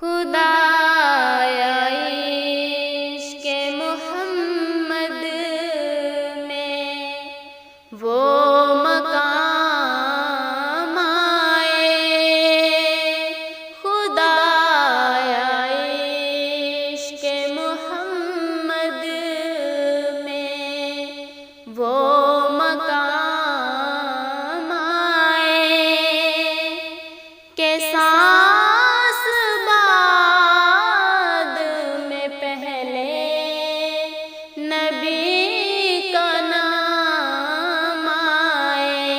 خدایا عشق محمد میں وہ مقام آئے، خدایا عشق محمد میں وہ مقام آئے کہ سانس بعد میں پہلے نبی کا نام آئے،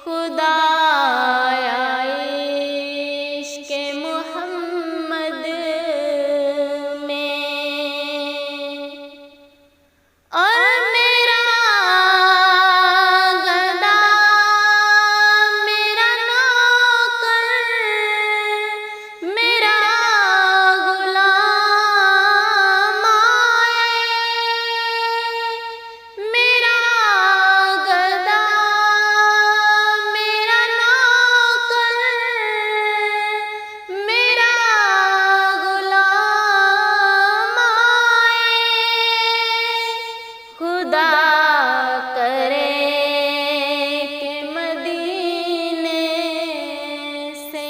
خدایا عشق محمد میں۔ اور میرا گدا میرا نوکر میرا غلام آئے، میرا گدا میرا نوکر میرا غلام آئے، خدا کرے کہ مدینے سے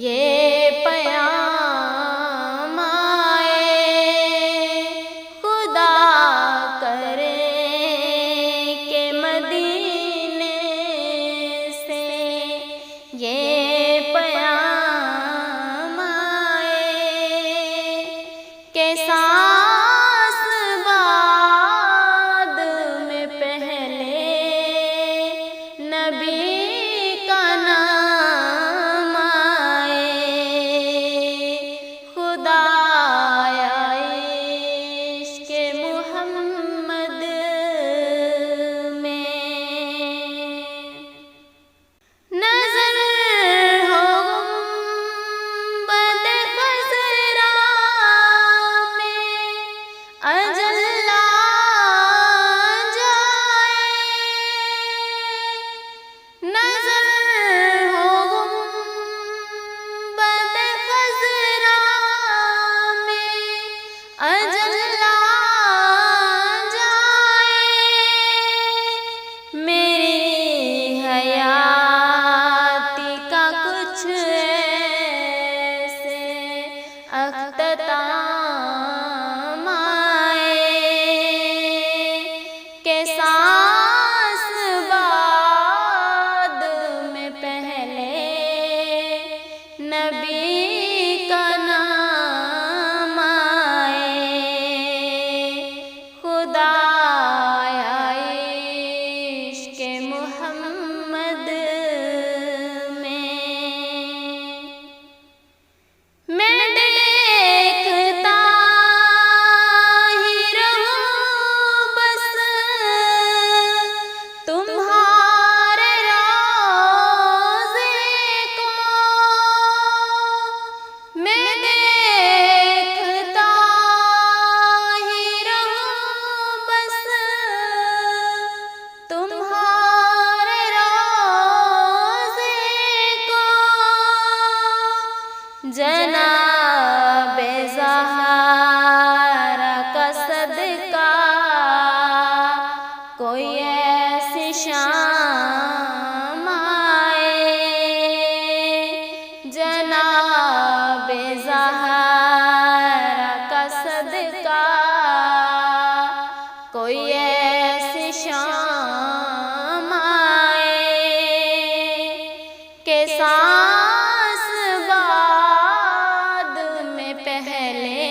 یہ پیام آئے، خدا کرے کہ مدینے سے یہ پیام آئے کہ سانس بعد میں پہلے نبی کا نام آئے، خدایا عشق محمد میں۔ نظر ہو گنبد خضرا میں اجل آ جائے، نظر ہو گنبد خضرا میں اجل آ جائے، میری حیاتی کا کچھ ایسے اختتام آئے کہ سانس بعد میں پہلے نبی کا نام آئے، خدایا عشق محمد میں۔ میں دیکھتا ہی رہوں بس تمہارے روضے کو، میں دیکھتا ہی رہوں بس تمہارے روضے کو، جناب زہرا کا صدقہ کوئی ایسی شام آئے، جناب زہرا کا صدقہ کوئی ایسی شام آئے کہ سانس بعد میں پہلے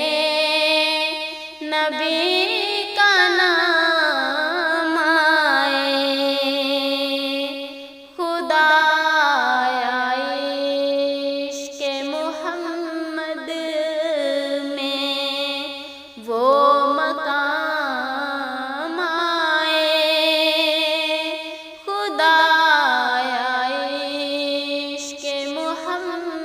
نبی کا نام آئے، خدایا عشق محمد میں وہ مقام آئے، خدایا عشق محمد